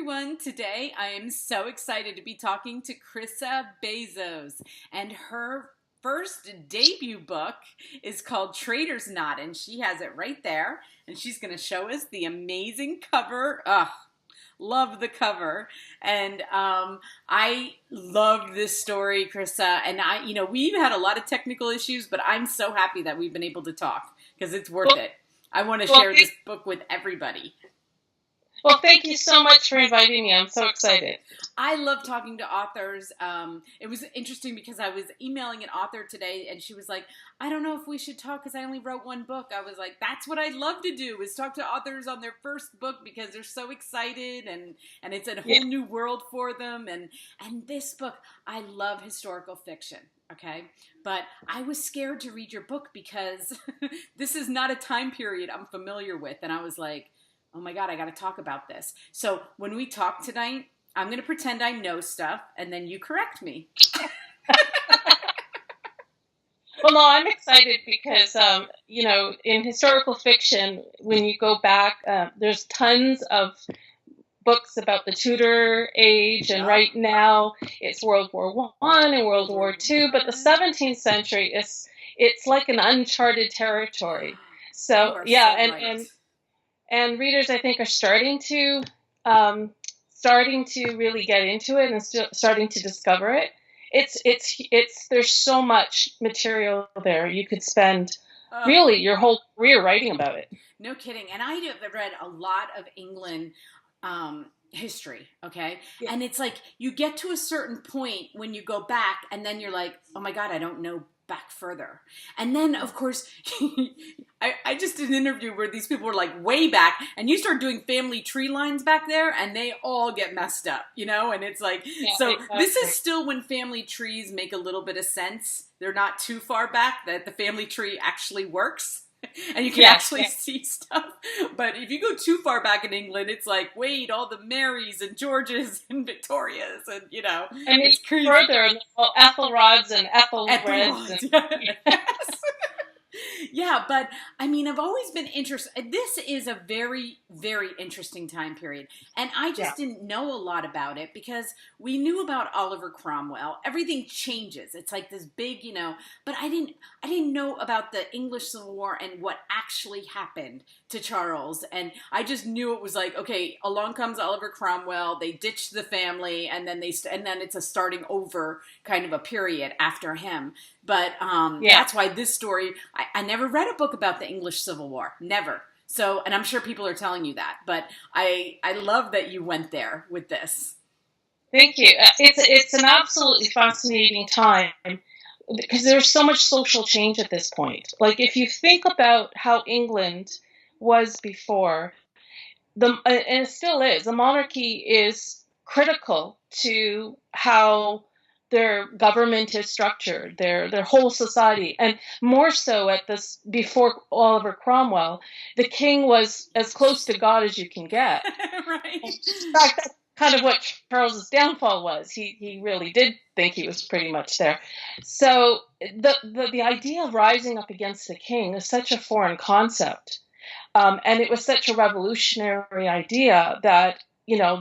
everyone. Today I am so excited to be talking to Cryssa Bazos, and her first debut book is called Traitor's Knot, and she has it right there, and she's going to show us the amazing cover. Ugh, love the cover. And I love this story, Cryssa, and we've had a lot of technical issues, but I'm so happy that we've been able to talk because it's worth it. I want to share this book with everybody. Well, thank you so much for inviting me. I'm so excited. I love talking to authors. It was interesting because I was emailing an author today and she was like, I don't know if we should talk because I only wrote one book. I was like, that's what I love to do, is talk to authors on their first book because they're so excited and it's a whole new world for them. And this book, I love historical fiction. Okay. But I was scared to read your book because this is not a time period I'm familiar with. And I was like, oh my God, I got to talk about this. So when we talk tonight, I'm going to pretend I know stuff and then you correct me. Well, no, I'm excited because, in historical fiction, when you go back, there's tons of books about the Tudor age, and right now it's World War I and World War II, but the 17th century it's like an uncharted territory. So yeah, and readers, I think, are starting to really get into it and starting to discover it. It's there's so much material there. You could spend really your whole career writing about it. No kidding. And I have read a lot of England history, okay? Yeah. And it's like you get to a certain point when you go back and then you're like, oh my God, I don't know back further. And then, of course, I just did an interview where these people were like way back, and you start doing family tree lines back there, and they all get messed up, And it's like, This is still when family trees make a little bit of sense. They're not too far back that the family tree actually works. And you can actually see stuff. But if you go too far back in England, it's like, wait, all the Marys and Georges and Victorias and, And it's crazy. Further, Ethelrods and Ethelreds. Yeah, but I've always been interested. This is a very, very interesting time period. And I just didn't know a lot about it because we knew about Oliver Cromwell. Everything changes. It's like this big, but I didn't know about the English Civil War and what actually happened to Charles. And I just knew it was like, okay, along comes Oliver Cromwell. They ditched the family and then then it's a starting over kind of a period after him. But that's why this story, I never read a book about the English Civil War. Never. So, and I'm sure people are telling you that. But I love that you went there with this. Thank you. It's an absolutely fascinating time because there's so much social change at this point. Like if you think about how England was before, and it still is, the monarchy is critical to how their government is structured, their whole society, and more so at this before Oliver Cromwell, the king was as close to God as you can get. Right. In fact, that's kind of what Charles's downfall was. He really did think he was pretty much there. So the idea of rising up against the king is such a foreign concept, and it was such a revolutionary idea that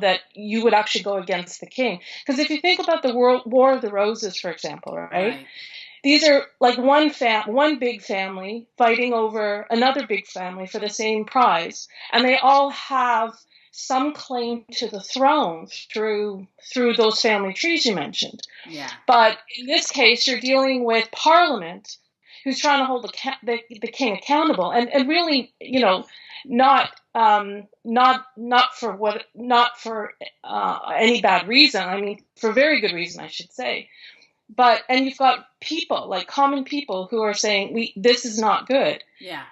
that you would actually go against the king. Because if you think about the War of the Roses, for example, right? These are like one big family fighting over another big family for the same prize. And they all have some claim to the throne through those family trees you mentioned. Yeah. But in this case, you're dealing with Parliament, who's trying to hold the king accountable. And really, not for any bad reason. For very good reason, I should say. And you've got people, like common people, who are saying this is not good. Yeah.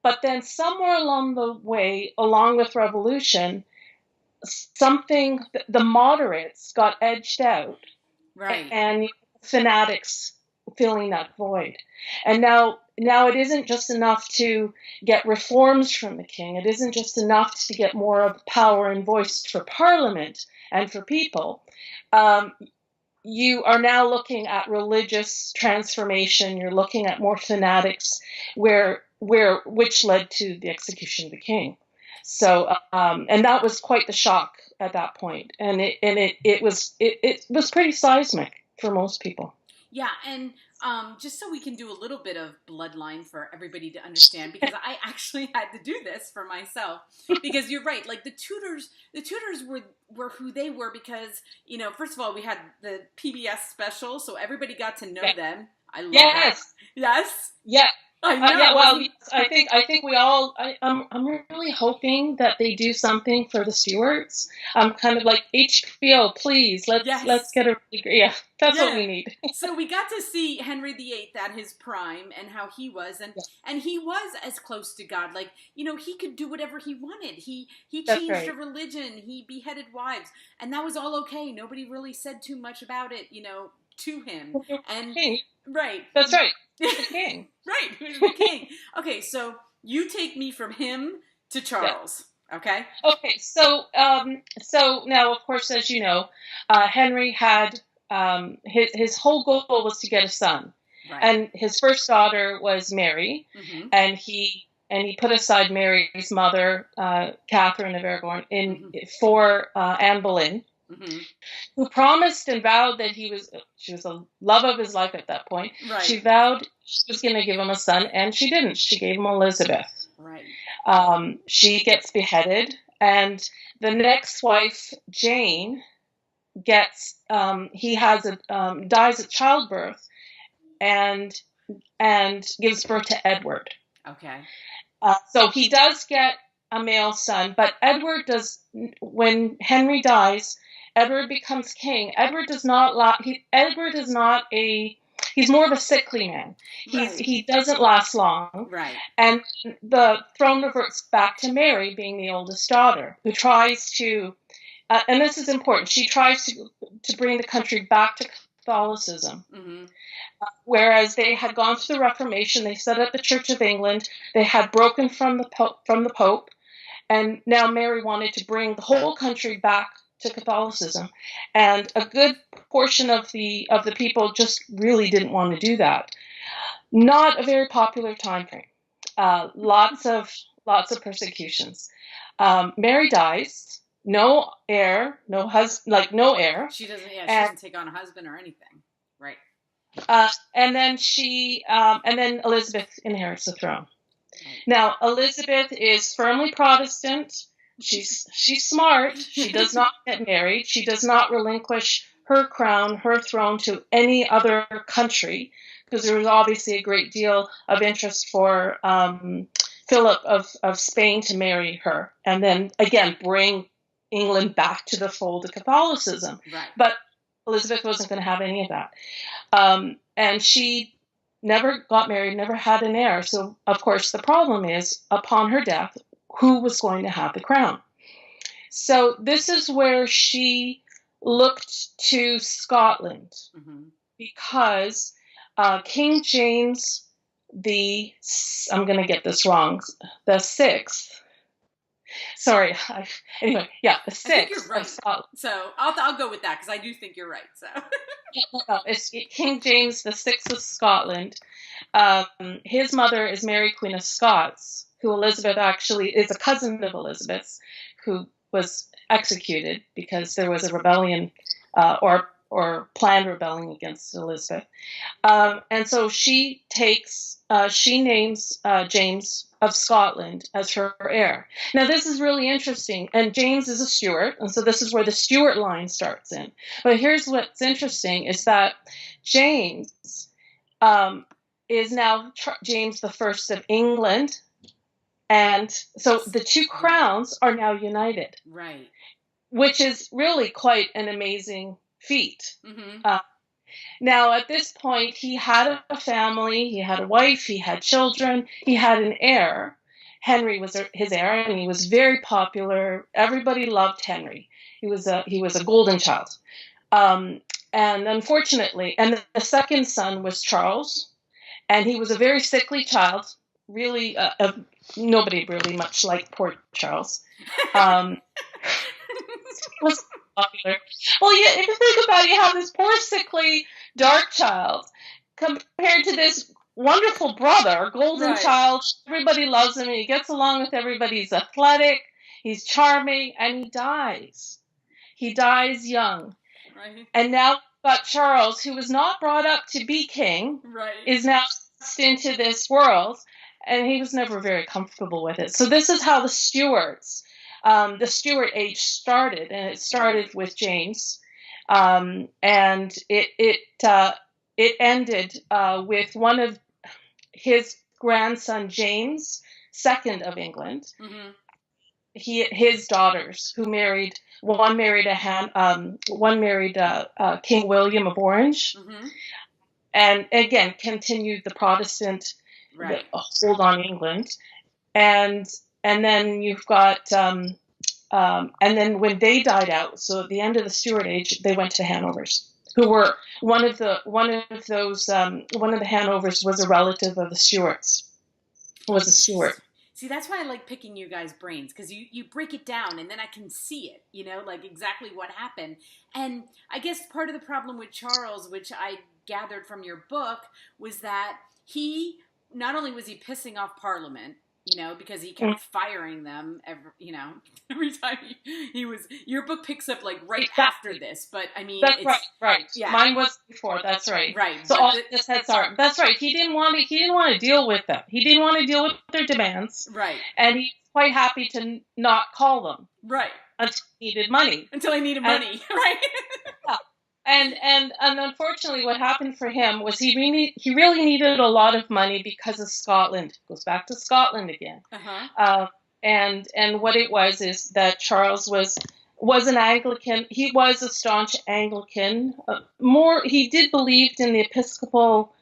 But then somewhere along the way, along with revolution, the moderates got edged out, right? And fanatics filling that void. And now it isn't just enough to get reforms from the king. It isn't just enough to get more of power and voice for Parliament and for people. You are now looking at religious transformation. You're looking at more fanatics, which led to the execution of the king. So, and that was quite the shock at that point, and it was pretty seismic for most people. Yeah, and just so we can do a little bit of bloodline for everybody to understand, because I actually had to do this for myself. Because you're right, like the Tudors were who they were because, you know, first of all, we had the PBS special, so everybody got to know them. I love that. Yes. Yeah. I know. Yeah, well, I think we all. I'm really hoping that they do something for the Stewarts. I'm kind of like HBO, please. Let's get a yeah. That's what we need. So we got to see Henry VIII at his prime and how he was, and he was as close to God. Like, you know, he could do whatever he wanted. He changed a religion. He beheaded wives, and that was all okay. Nobody really said too much about it, you know, to him. And king. Right. That's right. The king. Right. He was the king. Okay, so you take me from him to Charles. Yeah. Okay. Okay. So now, of course, as you know, Henry had his whole goal was to get a son, right. And his first daughter was Mary, mm-hmm. and he put aside Mary's mother, Catherine of Aragon, for Anne Boleyn. Mm-hmm. Who promised and vowed that she was the love of his life at that point. Right. She vowed she was going to give him a son, and she didn't. She gave him Elizabeth. Right. She gets beheaded, and the next wife, Jane, dies at childbirth, and gives birth to Edward. Okay. So he does get a male son, but when Henry dies, Edward becomes king. He's more of a sickly man. Right. He doesn't last long. Right. And the throne reverts back to Mary, being the oldest daughter, who tries to, and this is important, she tries to bring the country back to Catholicism. Mm-hmm. Whereas they had gone through the Reformation, they set up the Church of England, they had broken from the Pope, and now Mary wanted to bring the whole country back to Catholicism, and a good portion of the people just really didn't want to do that. Not a very popular time frame. Lots of persecutions. Mary dies. No heir. No husband. Like no heir. She doesn't. Yeah, she doesn't take on a husband or anything. Right. And then Elizabeth inherits the throne. Now Elizabeth is firmly Protestant. She's smart. She does not get married. She does not relinquish her crown, her throne to any other country, because there was obviously a great deal of interest for Philip of Spain to marry her, and then again bring England back to the fold of Catholicism. Right. But Elizabeth wasn't going to have any of that, and she never got married, never had an heir. So of course the problem is, upon her death, who was going to have the crown? So this is where she looked to Scotland, mm-hmm. because King James I'm going to get this wrong, the sixth. Sorry. The sixth. I think you're right. So I'll go with that because I do think you're right. So it's King James the Sixth of Scotland. His mother is Mary, Queen of Scots, who Elizabeth actually is a cousin of Elizabeth's, who was executed because there was a rebellion or planned rebellion against Elizabeth. And so she names James of Scotland as her heir. Now this is really interesting, and James is a Stuart, and so this is where the Stuart line starts in. But here's what's interesting is that James is now James the First of England, and so the two crowns are now united. Right. Which is really quite an amazing feat. Mm-hmm. Now, at this point, he had a family, he had a wife, he had children, he had an heir. Henry was his heir, and he was very popular. Everybody loved Henry. He was a golden child. And unfortunately, and the second son was Charles, and he was a very sickly child. Really, nobody really much liked poor Charles. Was popular. Well, yeah, if you think about it, you have this poor, sickly, dark child compared to this wonderful brother, golden child. Everybody loves him. He gets along with everybody. He's athletic. He's charming, and he dies. He dies young. Right. And now but Charles, who was not brought up to be king, Right. is now thrust into this world, and he was never very comfortable with it. So this is how the Stuart age started, and it started with James, and it ended with one of his grandson James, second of England. Mm-hmm. His daughters, who married King William of Orange, Mm-hmm. and again continued the Protestant hold on England, and then you've got and then when they died out, so at the end of the Stuart age, they went to the Hanovers, who were one of the Hanovers was a relative of the Stuarts, was a Stuart. See, that's why I like picking you guys' brains, because you break it down and then I can see it, like exactly what happened. And I guess part of the problem with Charles, which I gathered from your book, was that he, not only was he pissing off Parliament, because he kept firing them every time he was. Your book picks up like right after this, but I mean, that's right. Yeah. Mine was before. That's right. Right. So all this had started. That's right. He didn't want to deal with them. He didn't want to deal with their demands. Right. And he's quite happy to not call them. Right. Until he needed money. Right. Yeah. And unfortunately, what happened for him was he really needed a lot of money because of Scotland. Goes back to Scotland again. Uh-huh. And what it was is that Charles was an Anglican. He was a staunch Anglican. He did believe in the Episcopal,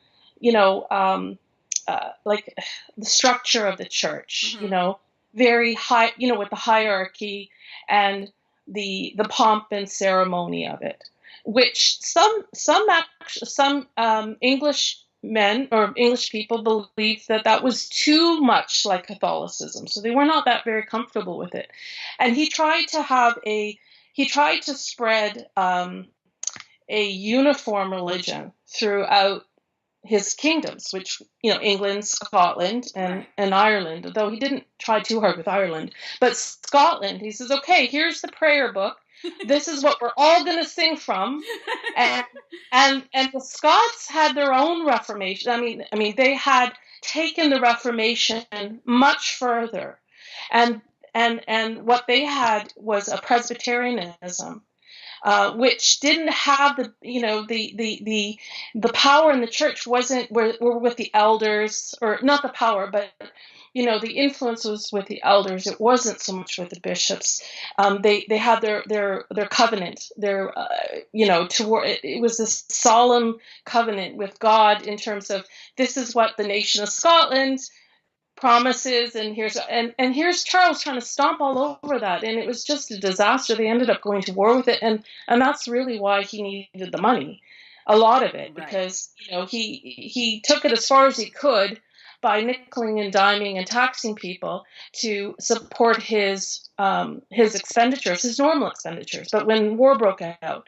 like the structure of the church. Mm-hmm. Very high. With the hierarchy and the pomp and ceremony of it, which some English men or English people believed that was too much like Catholicism, so they were not that very comfortable with it. And he tried to spread a uniform religion throughout his kingdoms, which England, Scotland, and Ireland. Though he didn't try too hard with Ireland, but Scotland, he says, okay, here's the prayer book. This is what we're all going to sing from, and the Scots had their own Reformation. I mean, they had taken the Reformation much further, and what they had was a Presbyterianism, which didn't have the power in the church. Were with the elders, or not the power, but the influence was with the elders. It wasn't so much with the bishops. They had their covenant. It was this solemn covenant with God in terms of, this is what the nation of Scotland promises, and here's Charles trying to stomp all over that, and it was just a disaster. They ended up going to war with it, and that's really why he needed the money, a lot of it, because he took it as far as he could by nickeling and diming and taxing people to support his expenditures, his normal expenditures. But when war broke out,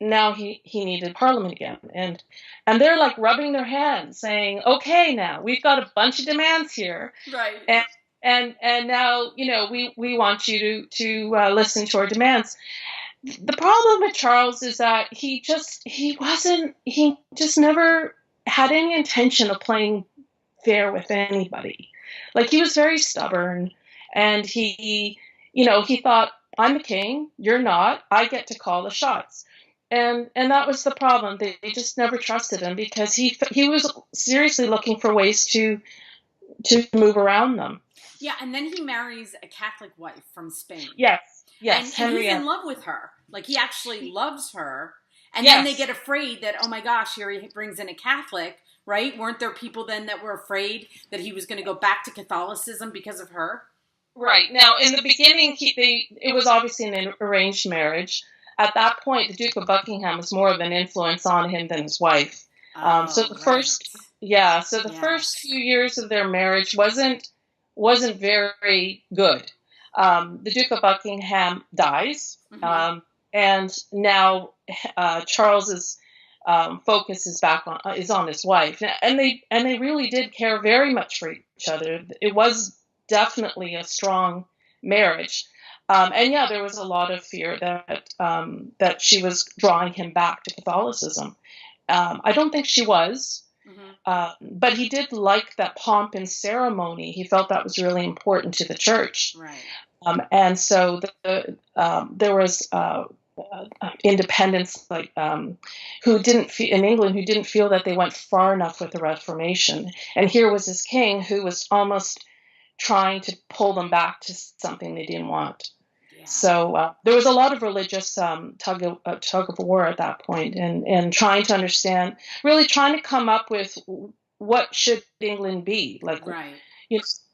now he needed Parliament again, and they're like rubbing their hands, saying, "Okay, now we've got a bunch of demands here, right? And now we want you to listen to our demands." The problem with Charles is that he just never had any intention of playing fair with anybody. Like, he was very stubborn, and he thought, I'm the king, you're not, I get to call the shots. And that was the problem. They just never trusted him, because he was seriously looking for ways to move around them. Yeah, and then he marries a Catholic wife from Spain. Yes, and he's in love with her. Like, he actually loves her. And then they get afraid that, oh my gosh, here he brings in a Catholic, right? Weren't there people then that were afraid that he was going to go back to Catholicism because of her? Right. Now, in the beginning, it was obviously an arranged marriage. At that point, the Duke of Buckingham was more of an influence on him than his wife. So the first few years of their marriage wasn't very good. The Duke of Buckingham dies, and now Charles's focus is on his wife, and they really did care very much for each other. It was definitely a strong marriage. And yeah, there was a lot of fear that she was drawing him back to Catholicism. I don't think she was. Hmm. But he did like that pomp and ceremony. He felt that was really important to the church. Right. And so there was independents who didn't feel in England who didn't feel that they went far enough with the Reformation. And here was this king who was almost trying to pull them back to something they didn't want. Yeah. So there was a lot of religious tug of war at that point, and trying to understand, really trying to come up with what should England be like. Right.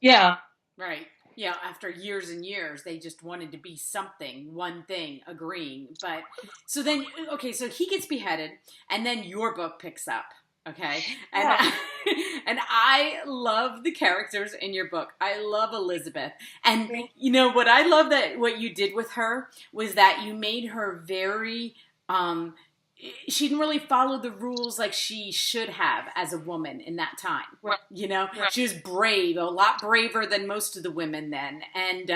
Yeah. Right. Yeah, after years and years, they just wanted to be something, one thing, agreeing. But so then, okay, so he gets beheaded, and then your book picks up. Okay, and Yeah. and I love the characters in your book. I love Elizabeth, and you know what I love that what you did with her was that you made her very. She didn't really follow the rules like she should have as a woman in that time. Right. You know, Right. she was brave, a lot braver than most of the women then, and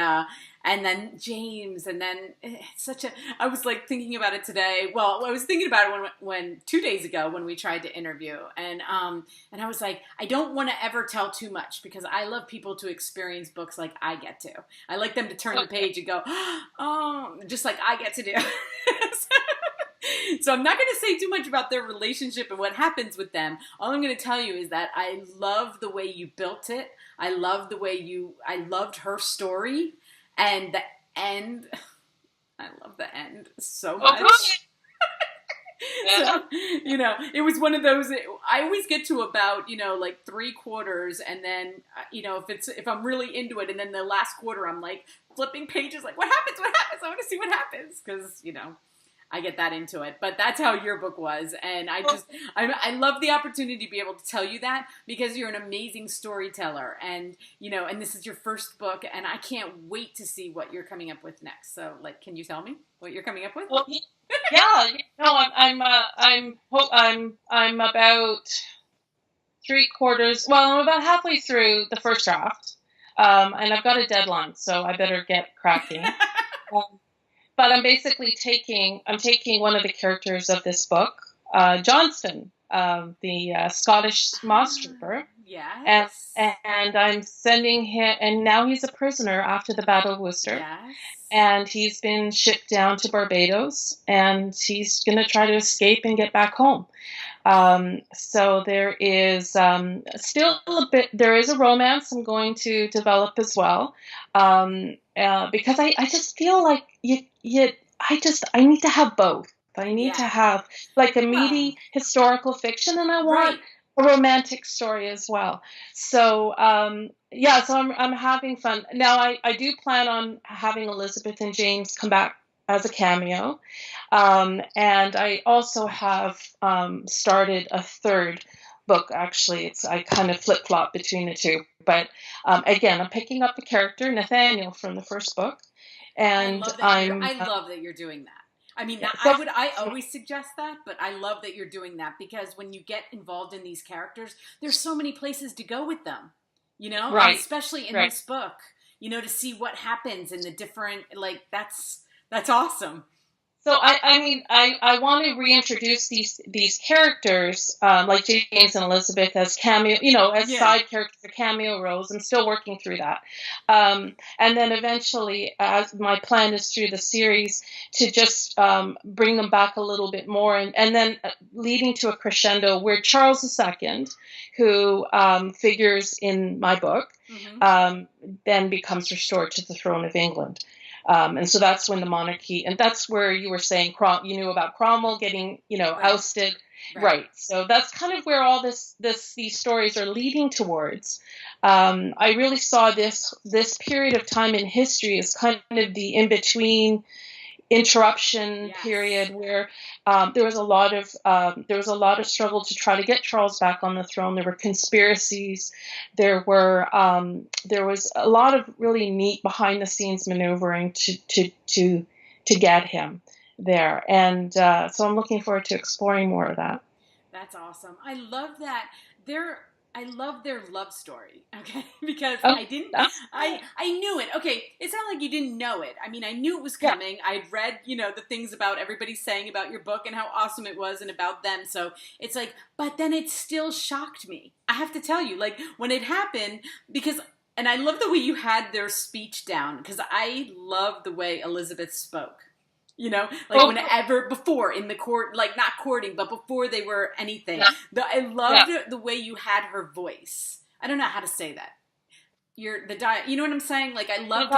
then James, and then it's such a. I was like thinking about it today. Well, I was thinking about it when 2 days ago when we tried to interview, and I was like, I don't want to ever tell too much because I love people to experience books like I get to. I like them to turn the page and go, oh, just like I get to do. So I'm not going to say too much about their relationship and what happens with them. All I'm going to tell you is that I love the way you built it. I love the way I loved her story, and the end. I love the end so much. So, you know, it was one of those, I always get to about, you know, like 3/4, and then, you know, if I'm really into it, and then the last quarter, I'm like flipping pages, like, what happens? What happens? I want to see what happens, because, you know, I get that into it. But that's how your book was. And I love the opportunity to be able to tell you that, because you're an amazing storyteller. And, you know, and this is your first book, and I can't wait to see what you're coming up with next. So, like, can you tell me what you're coming up with? Well, yeah, no, I'm about 3/4. Well, I'm about halfway through the first draft, and I've got a deadline, so I better get cracking. But I'm basically taking one of the characters of this book, Johnston, the Scottish moss trooper. Yes. And I'm sending him, and now he's a prisoner after the Battle of Worcester. Yes. And he's been shipped down to Barbados, and he's going to try to escape and get back home. So there is still there is a romance I'm going to develop as well, because I just feel like I need to have both. I need to have like a meaty historical fiction, and I want a romantic story as well. So so I'm having fun. Now I do plan on having Elizabeth and James come back as a cameo. And I also have started a third book. Actually, I kind of flip-flop between the two. But again, I'm picking up the character Nathaniel from the first book, and I love that you're doing that. I mean, I always suggest that, but I love that you're doing that, because when you get involved in these characters, there's so many places to go with them, you know, right. And especially in this book, you know, to see what happens in the different, like, that's awesome. So I want to reintroduce these characters like James and Elizabeth as cameo, you know, as side characters or cameo roles. I'm still working through that, and then eventually, as my plan is through the series, to just bring them back a little bit more, and then leading to a crescendo where Charles II, who figures in my book, then becomes restored to the throne of England. And so that's when the monarchy, and that's where you were saying you knew about Cromwell getting, you know, ousted. Right. So that's kind of where all these stories are leading towards. I really saw this period of time in history as kind of the in-between interruption period where there was a lot of struggle to try to get Charles back on the throne. There were conspiracies. There was a lot of really neat behind the scenes maneuvering to get him there. And so I'm looking forward to exploring more of that. That's awesome. I love that. I love their love story, okay? Because Oh, I didn't, that's I knew it. Okay, it's not like you didn't know it. I mean, I knew it was yeah. coming. I'd read, the things about everybody saying about your book and how awesome it was and about them. So it's like, but then it still shocked me. I have to tell you, like, when it happened, because, and I love the way you had their speech down, because I love the way Elizabeth spoke. Like Oh, whenever before in the court, like not courting, but before they were anything. yeah, I yeah. loved the way you had her voice. I don't know how to say that. You know what I'm saying? Like I loved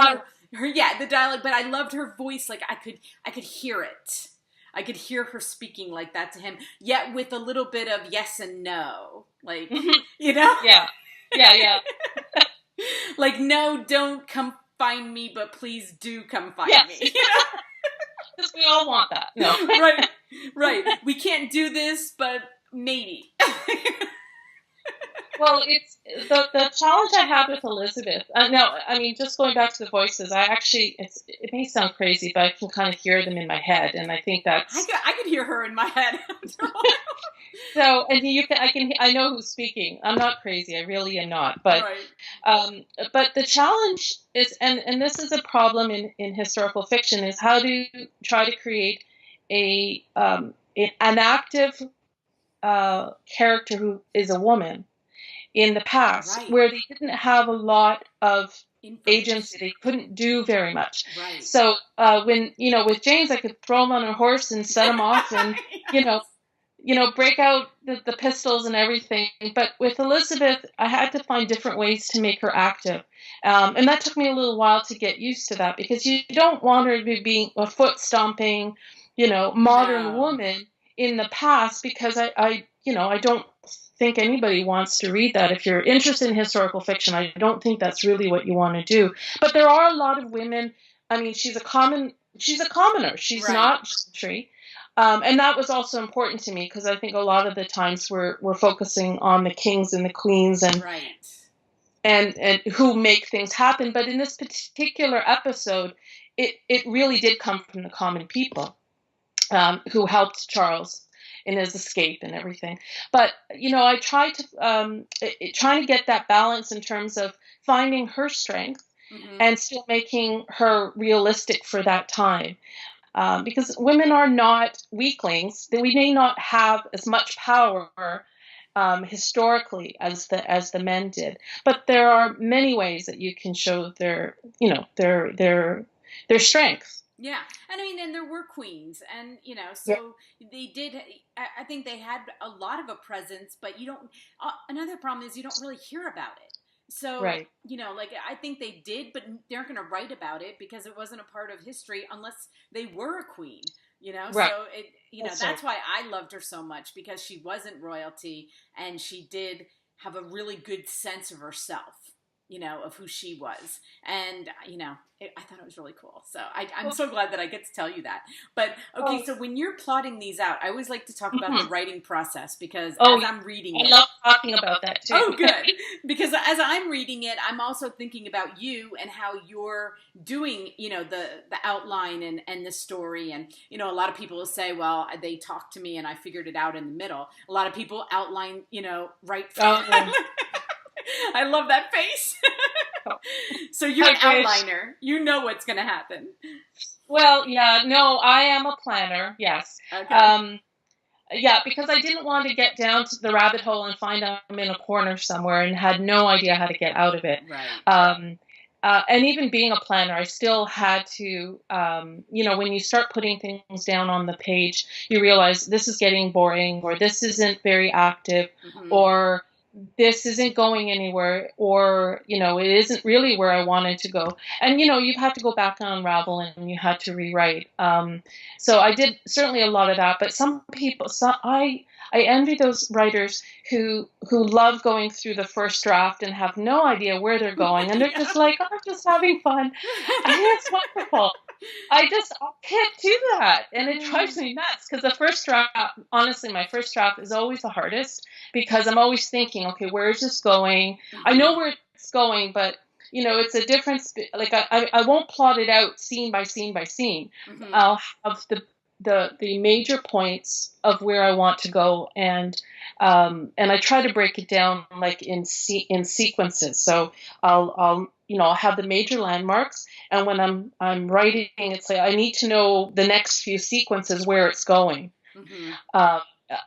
the dialogue, but I loved her voice. Like I could hear it. I could hear her speaking like that to him, yet with a little bit of yes and no. Like, Yeah, yeah, yeah. like, no, don't come find me, but please do come find Yes. me. Because we all want that. No. Right. We can't do this, but maybe. Well, it's the challenge I had with Elizabeth. No, I mean, just going back to the voices, it may sound crazy, but I can kind of hear them in my head, and I think that's I could hear her in my head. so. And I know who's speaking. I'm not crazy. I really am not. But but the challenge is, and this is a problem in historical fiction, is how to try to create an active character who is a woman in the past, where they didn't have a lot of agency. They couldn't do very much. Right. So when, with James, I could throw him on a horse and set him off and, yes. Break out the pistols and everything. But with Elizabeth, I had to find different ways to make her active. And that took me a little while to get used to that, because you don't want her to be being a foot stomping, modern woman in the past, because I don't think anybody wants to read that. If you're interested in historical fiction, I don't think that's really what you want to do. But there are a lot of women. I mean, she's a commoner. She's not Century. And that was also important to me, because I think a lot of the times we're focusing on the kings and the queens and who make things happen. But in this particular episode, it really did come from the common people who helped Charles in his escape and everything. But, I tried to trying to get that balance in terms of finding her strength and still making her realistic for that time. Because women are not weaklings. We may not have as much power historically as the men did, but there are many ways that you can show their strength. Yeah, and I mean, and there were queens, and so they did. I think they had a lot of a presence, but you don't. Another problem is you don't really hear about it. So like I think they did, but they aren't going to write about it because it wasn't a part of history unless they were a queen. So that's why I loved her so much, because she wasn't royalty and she did have a really good sense of herself. Of who she was. And, I thought it was really cool. So I'm so glad that I get to tell you that. But, okay, so when you're plotting these out, I always like to talk about the writing process, because as I'm reading it. I love talking about that too. Oh, good. Because as I'm reading it, I'm also thinking about you and how you're doing, the outline and the story. And, a lot of people will say, well, they talked to me and I figured it out in the middle. A lot of people outline, right from I love that face. So you're an outliner. You know what's going to happen. Well, yeah, no, I am a planner. Yes. Okay. Because I didn't want to get down to the rabbit hole and find I'm in a corner somewhere and had no idea how to get out of it. Right. And even being a planner, I still had to, when you start putting things down on the page, you realize this is getting boring, or this isn't very active, or this isn't going anywhere, or, it isn't really where I wanted to go. And, you've had to go back and unravel, and you had to rewrite. So I did certainly a lot of that, but I envy those writers who love going through the first draft and have no idea where they're going. And they're just like, I'm just having fun. I think it's wonderful. I can't do that. And it drives me nuts, because the first draft, honestly, my first draft is always the hardest, because I'm always thinking, okay, where is this going? I know where it's going, but, it's a difference. Like I won't plot it out scene by scene by scene. I'll have the major points of where I want to go, and I try to break it down like in sequences. So I'll have the major landmarks, and when I'm writing, it's like I need to know the next few sequences where it's going. Mm-hmm.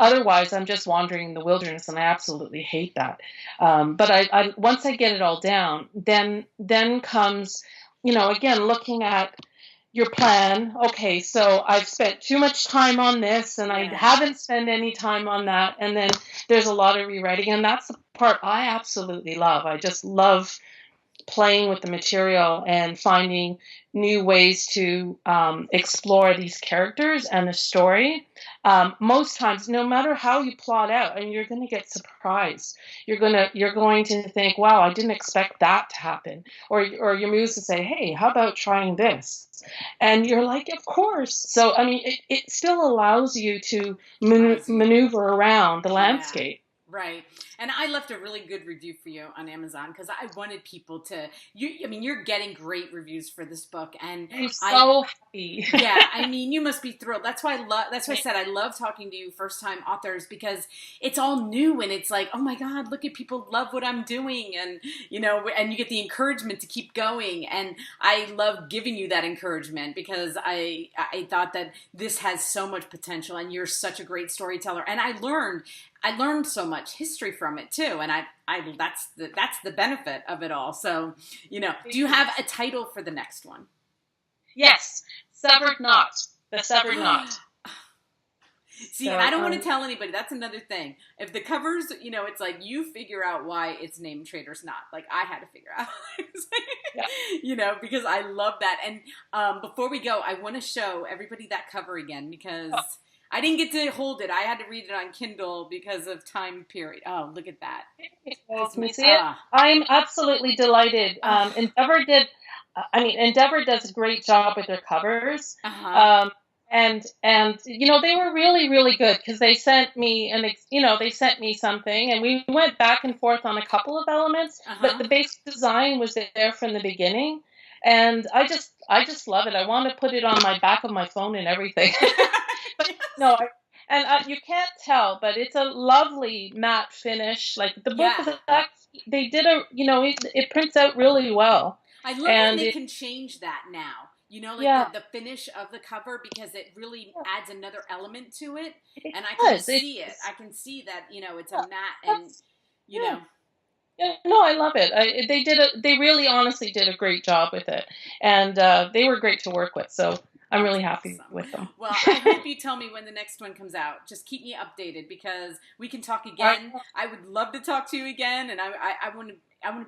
Otherwise, I'm just wandering in the wilderness, and I absolutely hate that. But I once I get it all down, then comes, again, looking at your plan. Okay, so I've spent too much time on this, and I Yeah. haven't spent any time on that, and then there's a lot of rewriting, and that's the part I absolutely love. I just love playing with the material and finding new ways to explore these characters and the story. Most times, no matter how you plot out, and you're going to get surprised. You're going to think, "Wow, I didn't expect that to happen," or your muse to say, "Hey, how about trying this?" And you're like, "Of course." So, I mean, it still allows you to Allows you. maneuver around the Yeah. landscape. Right. And I left a really good review for you on Amazon because I wanted people to I mean, you're getting great reviews for this book, and I'm so happy. yeah, I mean, you must be thrilled. That's why I said I love talking to you first time authors, because it's all new and it's like, "Oh my god, look at people love what I'm doing," and and you get the encouragement to keep going, and I love giving you that encouragement because I thought that this has so much potential, and you're such a great storyteller, and I learned so much history from it too, and that's the benefit of it all. So, do you have a title for the next one? Yes, severed knot. The severed knot. See, I don't want to tell anybody. That's another thing. If the covers, it's like you figure out why it's named Traitor's Knot. Like I had to figure out, because I love that. And before we go, I want to show everybody that cover again because I didn't get to hold it. I had to read it on Kindle because of time period. Oh, look at that. Can you see it? I'm absolutely delighted. Endeavor does a great job with their covers. Uh-huh. And they were really, really good because they sent me something, and we went back and forth on a couple of elements, but the basic design was there from the beginning, and I just love it. I want to put it on my back of my phone and everything. But no, you can't tell, but it's a lovely matte finish. Like the book is actually, they did it prints out really well. I love when they can change that now. The finish of the cover, because it really adds another element to it. And I can see it. I can see that, it's a matte and, Yeah, no, I love it. They really honestly did a great job with it. And they were great to work with. So I'm really happy with them. Well, I hope you tell me when the next one comes out. Just keep me updated because we can talk again. I would love to talk to you again, and I want to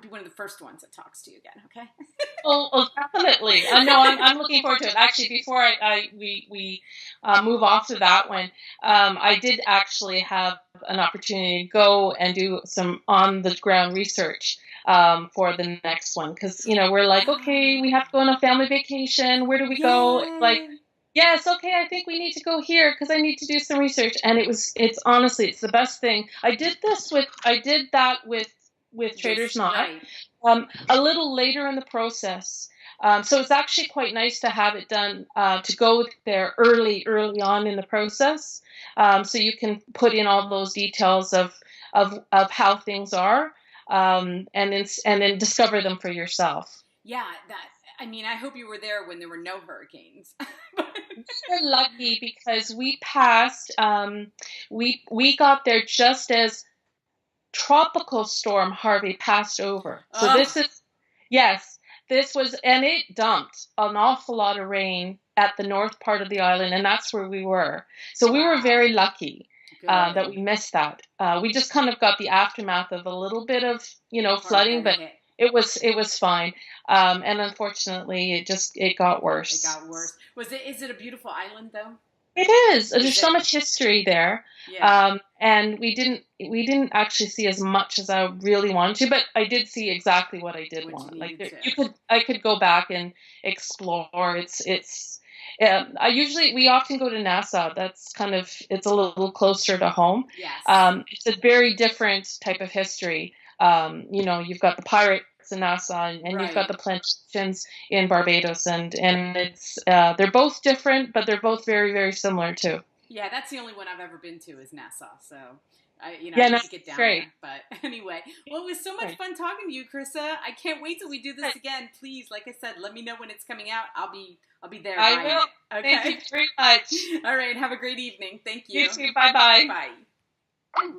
be one of the first ones that talks to you again. Okay? Oh, definitely. No, I'm looking forward to it. Actually, before we move off to that one, I did actually have an opportunity to go and do some on the ground research for the next one, because we're like, okay, we have to go on a family vacation. Where do we go? It's like, yes, okay, I think we need to go here because I need to do some research. And it's honestly, it's the best thing. I did that with Traitor's Knot. Right. A little later in the process. So it's actually quite nice to have it done, to go there early on in the process, so you can put in all those details of how things are, and then discover them for yourself. Yeah, I hope you were there when there were no hurricanes. We're lucky because we passed. We got there just as Tropical Storm Harvey passed over. So and it dumped an awful lot of rain at the north part of the island, and that's where we were. So we were very lucky that we missed that. We just kind of got the aftermath of a little bit of flooding, but it was fine. And unfortunately, it got worse. It got worse. Is it a beautiful island though? It is. There's so much history there. Yeah. And we didn't actually see as much as I really wanted to, but I did see exactly what I did want. Like I could go back and explore. We often go to Nassau. That's it's a little closer to home. Yes. It's a very different type of history. You've got the pirates resorts in Nassau, and you've got the plantations in Barbados, and it's they're both different, but they're both very, very similar too. Yeah, that's the only one I've ever been to is Nassau, so I need to get down there. But anyway, well, it was so much fun talking to you, Cryssa. I can't wait till we do this again. Please, like I said, let me know when it's coming out. I'll be there. I will. Okay. Thank you very much. All right. Have a great evening. Thank you. You too. Bye-bye. Bye.